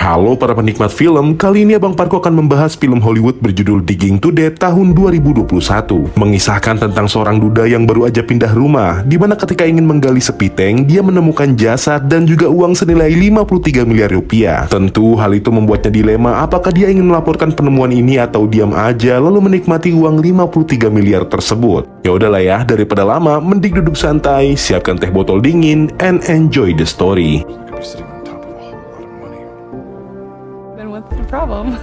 Halo para penikmat film, kali ini Abang Parko akan membahas film Hollywood berjudul Digging to Death tahun 2021. Mengisahkan tentang seorang duda yang baru aja pindah rumah, di mana ketika ingin menggali sepiteng, dia menemukan jasad dan juga uang senilai 53 miliar rupiah. Tentu hal itu membuatnya dilema apakah dia ingin melaporkan penemuan ini atau diam aja lalu menikmati uang 53 miliar tersebut. Ya udahlah ya, daripada lama, mending duduk santai, siapkan teh botol dingin, and enjoy the story. Then what's the problem?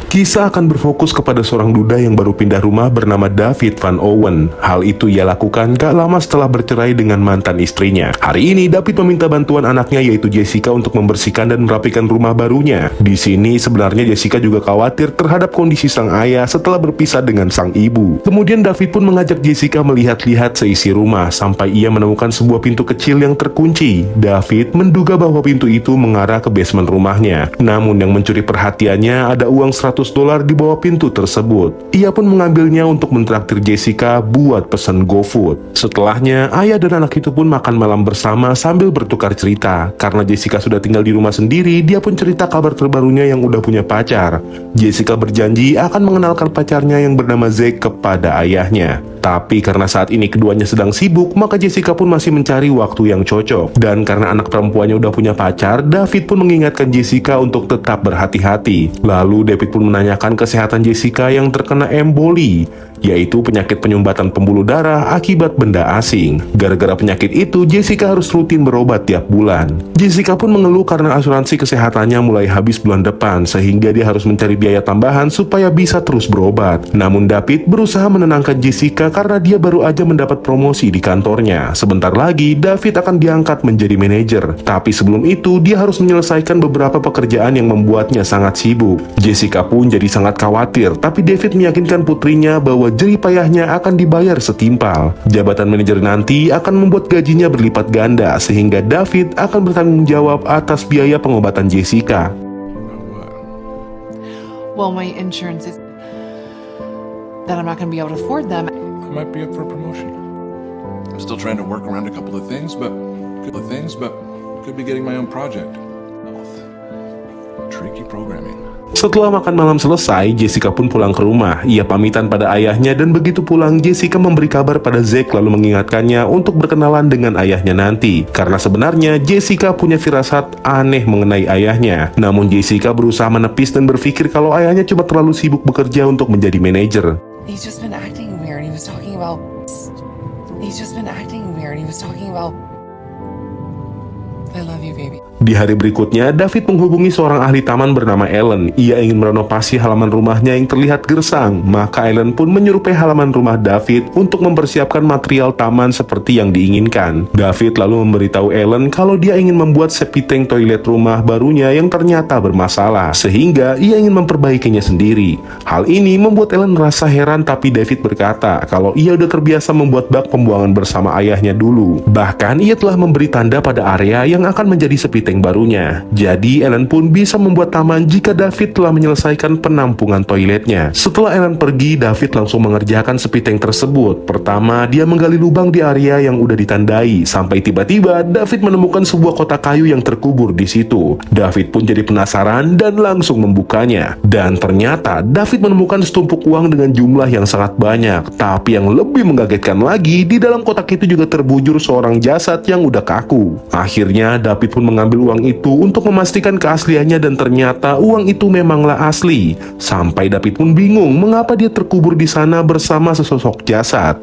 Kisah akan berfokus kepada seorang duda yang baru pindah rumah bernama David Van Owen. Hal itu ia lakukan gak lama setelah bercerai dengan mantan istrinya. Hari ini David meminta bantuan anaknya yaitu Jessica untuk membersihkan dan merapikan rumah barunya. Di sini sebenarnya Jessica juga khawatir terhadap kondisi sang ayah setelah berpisah dengan sang ibu. Kemudian David pun mengajak Jessica melihat-lihat seisi rumah sampai ia menemukan sebuah pintu kecil yang terkunci. David menduga bahwa pintu itu mengarah ke basement rumahnya. Namun yang mencuri perhatiannya ada uang $100 di bawah pintu tersebut. Ia pun mengambilnya untuk mentraktir Jessica buat pesan GoFood. Setelahnya, ayah dan anak itu pun makan malam bersama sambil bertukar cerita. Karena Jessica sudah tinggal di rumah sendiri, dia pun cerita kabar terbarunya yang udah punya pacar. Jessica berjanji akan mengenalkan pacarnya yang bernama Zack kepada ayahnya. Tapi karena saat ini keduanya sedang sibuk, maka Jessica pun masih mencari waktu yang cocok. Dan karena anak perempuannya udah punya pacar, David pun mengingatkan Jessica untuk tetap berhati-hati. Lalu David pun menanyakan kesehatan Jessica yang terkena emboli, yaitu penyakit penyumbatan pembuluh darah akibat benda asing. Gara-gara penyakit itu, Jessica harus rutin berobat tiap bulan. Jessica pun mengeluh karena asuransi kesehatannya mulai habis bulan depan, sehingga dia harus mencari biaya tambahan supaya bisa terus berobat. Namun David berusaha menenangkan Jessica karena dia baru aja mendapat promosi di kantornya. Sebentar lagi, David akan diangkat menjadi manajer. Tapi sebelum itu, dia harus menyelesaikan beberapa pekerjaan yang membuatnya sangat sibuk. Jessica pun jadi sangat khawatir, tapi David meyakinkan putrinya bahwa jerih payahnya akan dibayar setimpal. Jabatan manajer nanti akan membuat gajinya berlipat ganda, sehingga David akan bertanggung jawab atas biaya pengobatan Jessica. Well, my insurance is that I'm not going to be able to afford them. I might be up for a promotion. I'm still trying to work around a couple of things, but could be getting my own project. Tricky programming. Setelah makan malam selesai, Jessica pun pulang ke rumah. Ia pamitan pada ayahnya dan begitu pulang, Jessica memberi kabar pada Zack lalu mengingatkannya untuk berkenalan dengan ayahnya nanti. Karena sebenarnya Jessica punya firasat aneh mengenai ayahnya. Namun Jessica berusaha menepis dan berpikir kalau ayahnya cuma terlalu sibuk bekerja untuk menjadi manajer. He's just been acting weird. He was talking about I love you, baby. Di hari berikutnya, David menghubungi seorang ahli taman bernama Ellen. Ia ingin merenovasi halaman rumahnya yang terlihat gersang. Maka Ellen pun menyerupai halaman rumah David untuk mempersiapkan material taman seperti yang diinginkan. David lalu memberitahu Ellen kalau dia ingin membuat sepiteng toilet rumah barunya yang ternyata bermasalah, sehingga ia ingin memperbaikinya sendiri. Hal ini membuat Ellen merasa heran, tapi David berkata kalau ia udah terbiasa membuat bak pembuangan bersama ayahnya dulu. Bahkan ia telah memberi tanda pada area yang akan menjadi sepiteng barunya. Jadi Ellen pun bisa membuat taman jika David telah menyelesaikan penampungan toiletnya. Setelah Ellen pergi, David langsung mengerjakan sepiteng tersebut. Pertama, dia menggali lubang di area yang udah ditandai, sampai tiba-tiba David menemukan sebuah kotak kayu yang terkubur di situ. David pun jadi penasaran dan langsung membukanya. Dan ternyata David menemukan setumpuk uang dengan jumlah yang sangat banyak. Tapi yang lebih mengagetkan lagi, di dalam kotak itu juga terbujur seorang jasad yang udah kaku. Akhirnya David pun mengambil uang itu untuk memastikan keasliannya dan ternyata uang itu memanglah asli. Sampai David pun bingung mengapa dia terkubur di sana bersama sesosok jasad.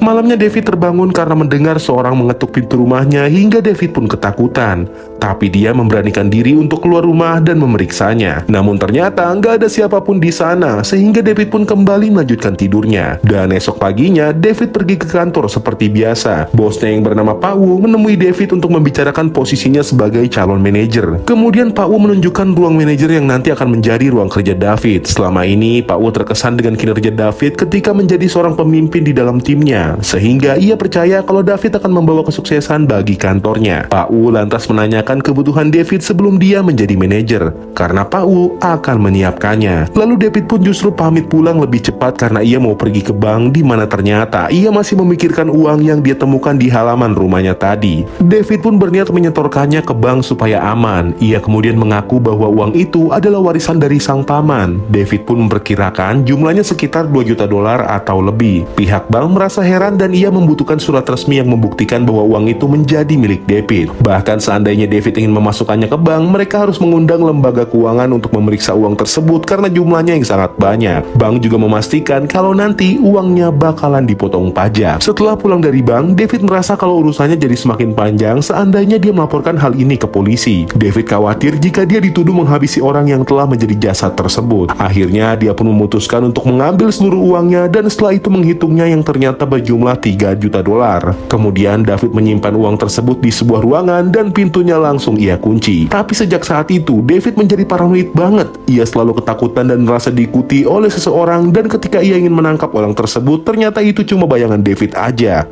Malamnya David terbangun karena mendengar seorang mengetuk pintu rumahnya hingga David pun ketakutan. Tapi dia memberanikan diri untuk keluar rumah dan memeriksanya. Namun ternyata nggak ada siapapun di sana, sehingga David pun kembali melanjutkan tidurnya. Dan esok paginya David pergi ke kantor seperti biasa. Bosnya yang bernama Pak Wu menemui David untuk membicarakan posisinya sebagai calon manajer. Kemudian Pak Wu menunjukkan ruang manajer yang nanti akan menjadi ruang kerja David. Selama ini Pak Wu terkesan dengan kinerja David ketika menjadi seorang pemimpin di dalam timnya. uangnya, sehingga ia percaya kalau David akan membawa kesuksesan bagi kantornya. Pak Wu lantas menanyakan kebutuhan David sebelum dia menjadi manajer, karena Pak Wu akan menyiapkannya. Lalu David pun justru pamit pulang lebih cepat karena ia mau pergi ke bank, di mana ternyata ia masih memikirkan uang yang dia temukan di halaman rumahnya tadi. David pun berniat menyetorkannya ke bank supaya aman. Ia kemudian mengaku bahwa uang itu adalah warisan dari sang paman. David pun memperkirakan jumlahnya sekitar 2 juta dolar atau lebih. Pihak bank merasa heran dan ia membutuhkan surat resmi yang membuktikan bahwa uang itu menjadi milik David. Bahkan seandainya David ingin memasukkannya ke bank, mereka harus mengundang lembaga keuangan untuk memeriksa uang tersebut karena jumlahnya yang sangat banyak. Bank juga memastikan kalau nanti uangnya bakalan dipotong pajak. Setelah pulang dari bank, David merasa kalau urusannya jadi semakin panjang seandainya dia melaporkan hal ini ke polisi. David khawatir jika dia dituduh menghabisi orang yang telah menjadi jasad tersebut. Akhirnya dia pun memutuskan untuk mengambil seluruh uangnya dan setelah itu menghitungnya yang ternyata berjumlah 3 juta dolar. Kemudian David menyimpan uang tersebut di sebuah ruangan dan pintunya langsung ia kunci. Tapi sejak saat itu David menjadi paranoid banget. Ia selalu ketakutan dan merasa diikuti oleh seseorang, dan ketika ia ingin menangkap orang tersebut ternyata itu cuma bayangan David aja.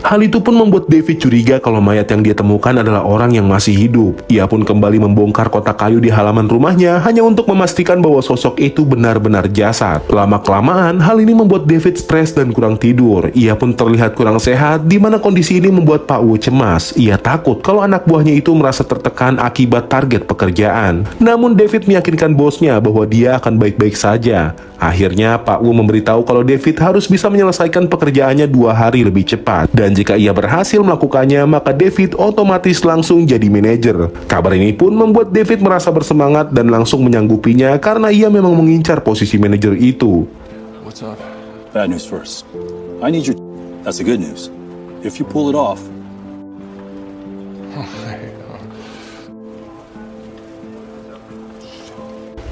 Hal itu pun membuat David curiga kalau mayat yang dia temukan adalah orang yang masih hidup. Ia pun kembali membongkar kotak kayu di halaman rumahnya hanya untuk memastikan bahwa sosok itu benar-benar jasad. Lama-kelamaan, hal ini membuat David stres dan kurang tidur. Ia pun terlihat kurang sehat, di mana kondisi ini membuat Pak Wu cemas. Ia takut kalau anak buahnya itu merasa tertekan akibat target pekerjaan. Namun David meyakinkan bosnya bahwa dia akan baik-baik saja. Akhirnya Pak Wu memberitahu kalau David harus bisa menyelesaikan pekerjaannya 2 hari lebih cepat. Dan jika ia berhasil melakukannya, maka David otomatis langsung jadi manajer. Kabar ini pun membuat David merasa bersemangat dan langsung menyanggupinya karena ia memang mengincar posisi manajer itu. What's up? Bad news first. I need your... That's the good news. If you pull it off...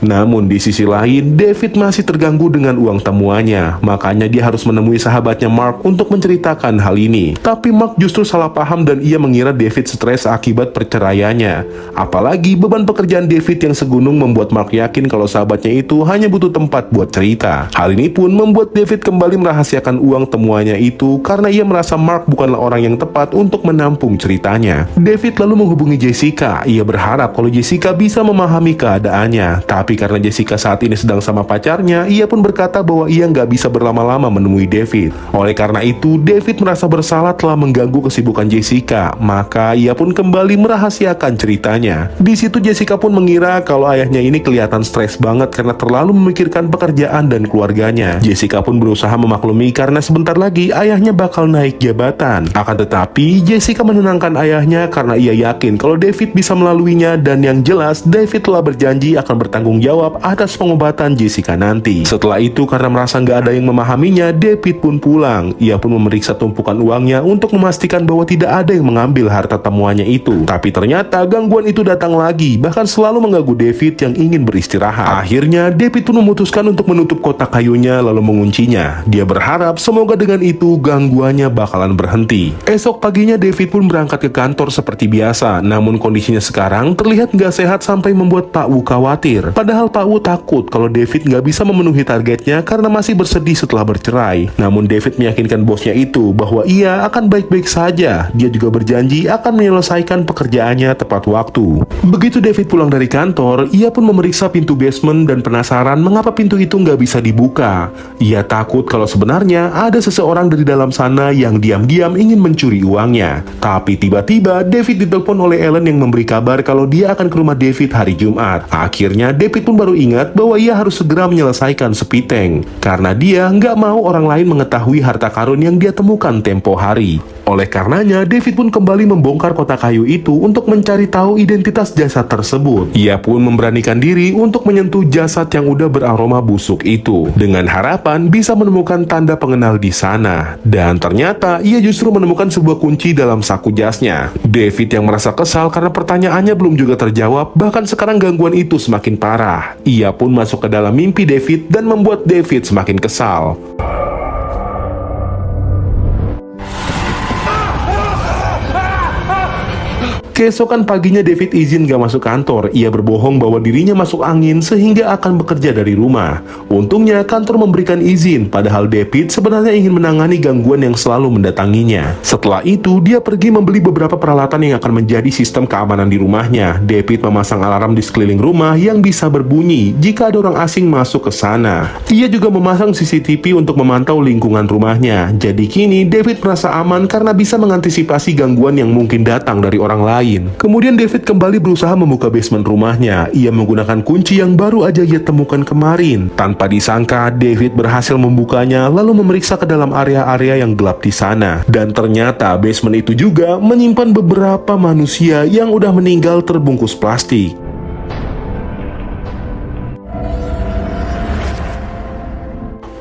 Namun di sisi lain, David masih terganggu dengan uang temuannya. Makanya dia harus menemui sahabatnya Mark untuk menceritakan hal ini. Tapi Mark justru salah paham dan ia mengira David stres akibat perceraiannya. Apalagi beban pekerjaan David yang segunung membuat Mark yakin kalau sahabatnya itu hanya butuh tempat buat cerita. Hal ini pun membuat David kembali merahasiakan uang temuannya itu karena ia merasa Mark bukanlah orang yang tepat untuk menampung ceritanya. David lalu menghubungi Jessica. Ia berharap kalau Jessica bisa memahami keadaannya. Tapi karena Jessica saat ini sedang sama pacarnya, ia pun berkata bahwa ia nggak bisa berlama-lama menemui David. Oleh karena itu, David merasa bersalah telah mengganggu kesibukan Jessica. Maka ia pun kembali merahasiakan ceritanya. Di situ Jessica pun mengira kalau ayahnya ini kelihatan stres banget karena terlalu memikirkan pekerjaan dan keluarganya. Jessica pun berusaha memaklumi karena sebentar lagi ayahnya bakal naik jabatan. Akan tetapi, Jessica menenangkan ayahnya karena ia yakin kalau David bisa melaluinya, dan yang jelas David telah berjanji akan bertanggung jawab atas pengobatan Jessica nanti. Setelah itu, karena merasa nggak ada yang memahaminya, David pun pulang. Ia pun memeriksa tumpukan uangnya untuk memastikan bahwa tidak ada yang mengambil harta temuannya itu. Tapi ternyata gangguan itu datang lagi, bahkan selalu mengganggu David yang ingin beristirahat. Akhirnya, David pun memutuskan untuk menutup kotak kayunya lalu menguncinya. Dia berharap semoga dengan itu gangguannya bakalan berhenti. Esok paginya David pun berangkat ke kantor seperti biasa, namun kondisinya sekarang terlihat nggak sehat sampai membuat Pak Wu khawatir. Padahal Pak Wu takut kalau David nggak bisa memenuhi targetnya karena masih bersedih setelah bercerai. Namun David meyakinkan bosnya itu bahwa ia akan baik-baik saja. Dia juga berjanji akan menyelesaikan pekerjaannya tepat waktu. Begitu David pulang dari kantor, ia pun memeriksa pintu basement dan penasaran mengapa pintu itu nggak bisa dibuka. Ia takut kalau sebenarnya ada seseorang dari dalam sana yang diam-diam ingin mencuri uangnya. Tapi tiba-tiba David ditelepon oleh Ellen yang memberi kabar kalau dia akan ke rumah David hari Jumat. Akhirnya David pun baru ingat bahwa ia harus segera menyelesaikan sepiteng karena dia nggak mau orang lain mengetahui harta karun yang dia temukan tempo hari. Oleh karenanya, David pun kembali membongkar kotak kayu itu untuk mencari tahu identitas jasad tersebut. Ia pun memberanikan diri untuk menyentuh jasad yang udah beraroma busuk itu, dengan harapan bisa menemukan tanda pengenal di sana. Dan ternyata, ia justru menemukan sebuah kunci dalam saku jasnya. David yang merasa kesal karena pertanyaannya belum juga terjawab, bahkan sekarang gangguan itu semakin parah. Ia pun masuk ke dalam mimpi David dan membuat David semakin kesal. Keesokan paginya David izin gak masuk kantor. Ia berbohong bahwa dirinya masuk angin sehingga akan bekerja dari rumah. Untungnya kantor memberikan izin, padahal David sebenarnya ingin menangani gangguan yang selalu mendatanginya. Setelah itu, dia pergi membeli beberapa peralatan yang akan menjadi sistem keamanan di rumahnya. David memasang alarm di sekeliling rumah yang bisa berbunyi jika ada orang asing masuk ke sana. Ia juga memasang CCTV untuk memantau lingkungan rumahnya. Jadi kini David merasa aman karena bisa mengantisipasi gangguan yang mungkin datang dari orang lain. Kemudian David kembali berusaha membuka basement rumahnya. Ia menggunakan kunci yang baru aja ia temukan kemarin. Tanpa disangka, David berhasil membukanya lalu memeriksa ke dalam area-area yang gelap di sana. Dan ternyata basement itu juga menyimpan beberapa manusia yang udah meninggal terbungkus plastik.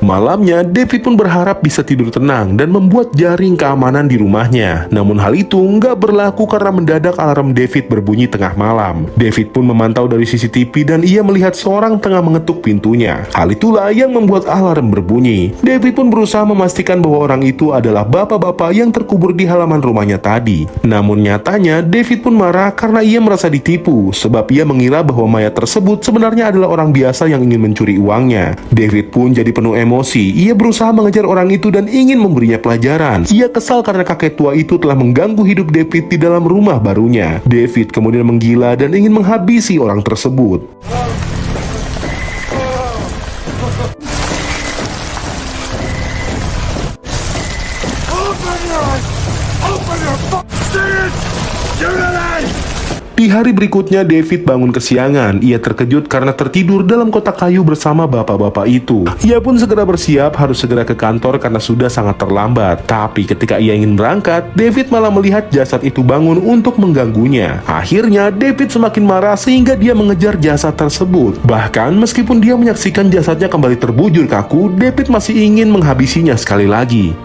Malamnya, David pun berharap bisa tidur tenang dan membuat jaring keamanan di rumahnya. Namun hal itu nggak berlaku karena mendadak alarm David berbunyi tengah malam. David pun memantau dari CCTV dan ia melihat seorang tengah mengetuk pintunya. Hal itulah yang membuat alarm berbunyi. David pun berusaha memastikan bahwa orang itu adalah bapak-bapak yang terkubur di halaman rumahnya tadi. Namun nyatanya, David pun marah karena ia merasa ditipu, sebab ia mengira bahwa mayat tersebut sebenarnya adalah orang biasa yang ingin mencuri uangnya. David pun jadi penuh emosi. Ia berusaha mengejar orang itu dan ingin memberinya pelajaran. Ia kesal karena kakek tua itu telah mengganggu hidup David di dalam rumah barunya. David kemudian menggila dan ingin menghabisi orang tersebut. Di hari berikutnya, David bangun kesiangan. Ia terkejut karena tertidur dalam kotak kayu bersama bapak-bapak itu. Ia pun segera bersiap harus segera ke kantor karena sudah sangat terlambat. Tapi ketika ia ingin berangkat, David malah melihat jasad itu bangun untuk mengganggunya. Akhirnya, David semakin marah sehingga dia mengejar jasad tersebut. Bahkan meskipun dia menyaksikan jasadnya kembali terbujur kaku, David masih ingin menghabisinya sekali lagi.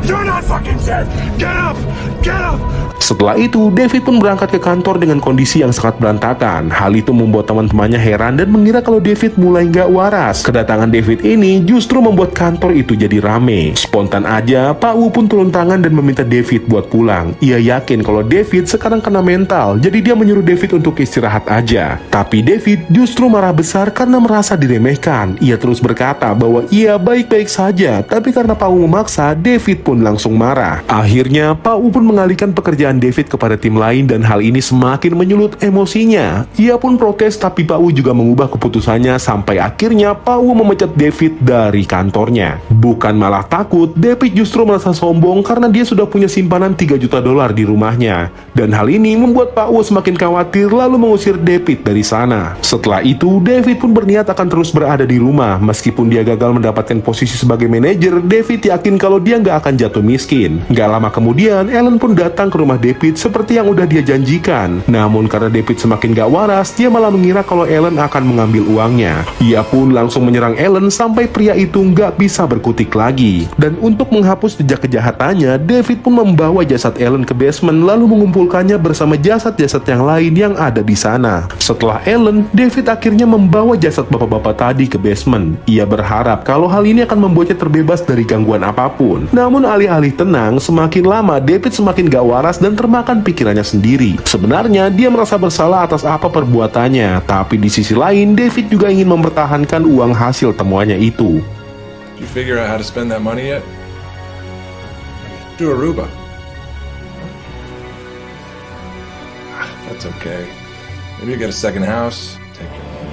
You're not fucking dead! Get up! Get up! Setelah itu, David pun berangkat ke kantor dengan kondisi yang sangat berantakan. Hal itu membuat teman-temannya heran dan mengira kalau David mulai nggak waras. Kedatangan David ini justru membuat kantor itu jadi rame. Spontan aja, Pak Wu pun turun tangan dan meminta David buat pulang. Ia yakin kalau David sekarang kena mental, jadi dia menyuruh David untuk istirahat aja. Tapi David justru marah besar karena merasa diremehkan. Ia terus berkata bahwa ia baik-baik saja, tapi karena Pak Wu memaksa, David pun langsung marah. Akhirnya, Pak Wu pun mengalihkan pekerjaan David kepada tim lain dan hal ini semakin menyulut emosinya. Ia pun protes tapi Pak Wu juga mengubah keputusannya sampai akhirnya Pak Wu memecat David dari kantornya. Bukan malah takut, David justru merasa sombong karena dia sudah punya simpanan $3 juta di rumahnya. Dan hal ini membuat Pak Wu semakin khawatir lalu mengusir David dari sana. Setelah itu, David pun berniat akan terus berada di rumah. Meskipun dia gagal mendapatkan posisi sebagai manajer, David yakin kalau dia nggak akan jatuh miskin. Nggak lama kemudian, Ellen pun datang ke rumah David seperti yang udah dia janjikan. Namun karena David semakin gak waras, dia malah mengira kalau Ellen akan mengambil uangnya. Ia pun langsung menyerang Ellen sampai pria itu gak bisa berkutik lagi. Dan untuk menghapus jejak kejahatannya, David pun membawa jasad Ellen ke basement lalu mengumpulkannya bersama jasad-jasad yang lain yang ada di sana. Setelah Ellen, David akhirnya membawa jasad bapak-bapak tadi ke basement. Ia berharap kalau hal ini akan membuatnya terbebas dari gangguan apapun. Namun alih-alih tenang, semakin lama David semakin gak waras dan termakan pikirannya sendiri. Sebenarnya dia merasa bersalah atas apa perbuatannya, tapi di sisi lain David juga ingin mempertahankan uang hasil temuannya itu. You figure out how to spend that money yet? Do Aruba. That's okay. Maybe you get a second house. Take your money.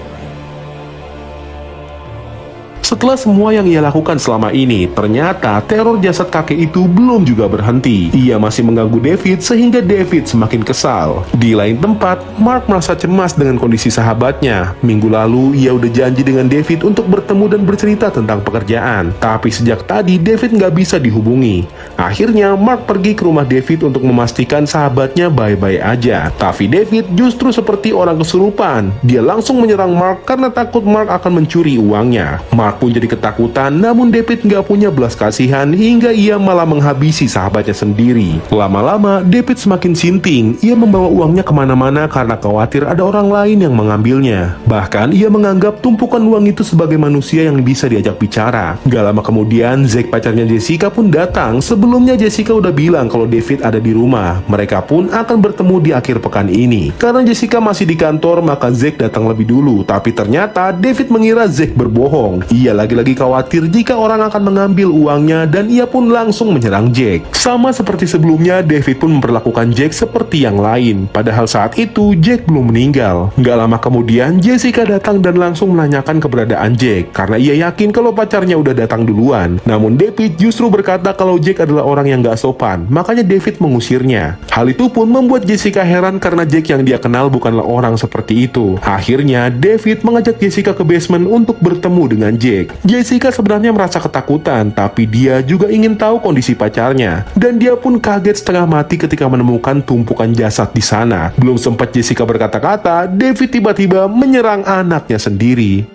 Setelah semua yang ia lakukan selama ini, ternyata teror jasad kakek itu belum juga berhenti. Ia masih mengganggu David sehingga David semakin kesal. Di lain tempat, Mark merasa cemas dengan kondisi sahabatnya. Minggu lalu, ia udah janji dengan David untuk bertemu dan bercerita tentang pekerjaan. Tapi sejak tadi, David nggak bisa dihubungi. Akhirnya, Mark pergi ke rumah David untuk memastikan sahabatnya baik-baik aja. Tapi David justru seperti orang kesurupan. Dia langsung menyerang Mark karena takut Mark akan mencuri uangnya. Mark pun jadi ketakutan, namun David nggak punya belas kasihan hingga ia malah menghabisi sahabatnya sendiri. Lama-lama, David semakin sinting. Ia membawa uangnya kemana-mana karena khawatir ada orang lain yang mengambilnya. Bahkan, ia menganggap tumpukan uang itu sebagai manusia yang bisa diajak bicara. Gak lama kemudian, Zack pacarnya Jessica pun datang. Sebelumnya Jessica udah bilang kalau David ada di rumah. Mereka pun akan bertemu di akhir pekan ini. Karena Jessica masih di kantor, maka Zack datang lebih dulu. Tapi ternyata David mengira Zack berbohong. Ia lagi-lagi khawatir jika orang akan mengambil uangnya dan ia pun langsung menyerang Jack. Sama seperti sebelumnya, David pun memperlakukan Jack seperti yang lain. Padahal saat itu Jack belum meninggal. Gak lama kemudian, Jessica datang dan langsung menanyakan keberadaan Jack karena ia yakin kalau pacarnya udah datang duluan. Namun David justru berkata kalau Jack adalah orang yang gak sopan. Makanya David mengusirnya. Hal itu pun membuat Jessica heran karena Jack yang dia kenal bukanlah orang seperti itu. Akhirnya, David mengajak Jessica ke basement untuk bertemu dengan Jack. Jessica sebenarnya merasa ketakutan, tapi dia juga ingin tahu kondisi pacarnya. Dan dia pun kaget setengah mati ketika menemukan tumpukan jasad di sana. Belum sempat Jessica berkata-kata, David tiba-tiba menyerang anaknya sendiri.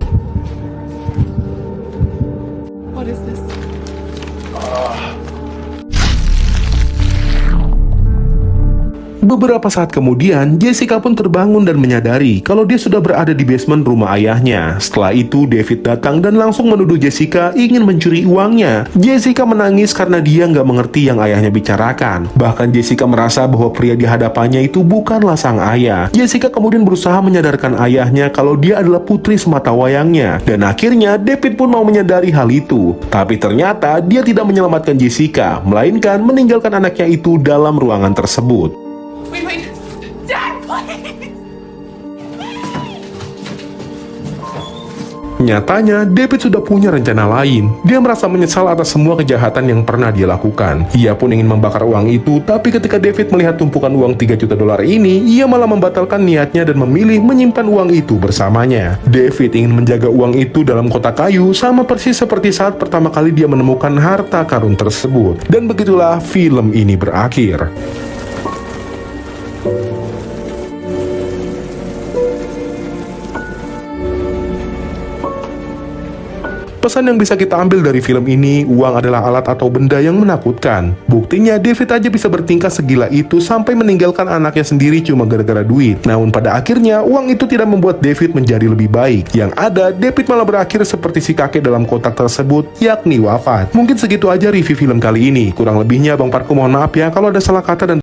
What is this? Beberapa saat kemudian, Jessica pun terbangun dan menyadari kalau dia sudah berada di basement rumah ayahnya. Setelah itu, David datang dan langsung menuduh Jessica ingin mencuri uangnya. Jessica menangis karena dia nggak mengerti yang ayahnya bicarakan. Bahkan Jessica merasa bahwa pria di hadapannya itu bukanlah sang ayah. Jessica kemudian berusaha menyadarkan ayahnya kalau dia adalah putri sematawayangnya. Dan akhirnya, David pun mau menyadari hal itu. Tapi ternyata dia tidak menyelamatkan Jessica, melainkan meninggalkan anaknya itu dalam ruangan tersebut. Wait. Dad, please! Nyatanya, David sudah punya rencana lain. Dia merasa menyesal atas semua kejahatan yang pernah dia lakukan. Ia pun ingin membakar uang itu, tapi ketika David melihat tumpukan uang $3 juta ini, ia malah membatalkan niatnya dan memilih menyimpan uang itu bersamanya. David ingin menjaga uang itu dalam kotak kayu, sama persis seperti saat pertama kali dia menemukan harta karun tersebut. Dan begitulah film ini berakhir. Pesan yang bisa kita ambil dari film ini, uang adalah alat atau benda yang menakutkan. Buktinya, David aja bisa bertingkah segila itu sampai meninggalkan anaknya sendiri cuma gara-gara duit. Namun pada akhirnya, uang itu tidak membuat David menjadi lebih baik. Yang ada, David malah berakhir seperti si kakek dalam kotak tersebut, yakni wafat. Mungkin segitu aja review film kali ini. Kurang lebihnya, Bang Parko mohon maaf ya kalau ada salah kata dan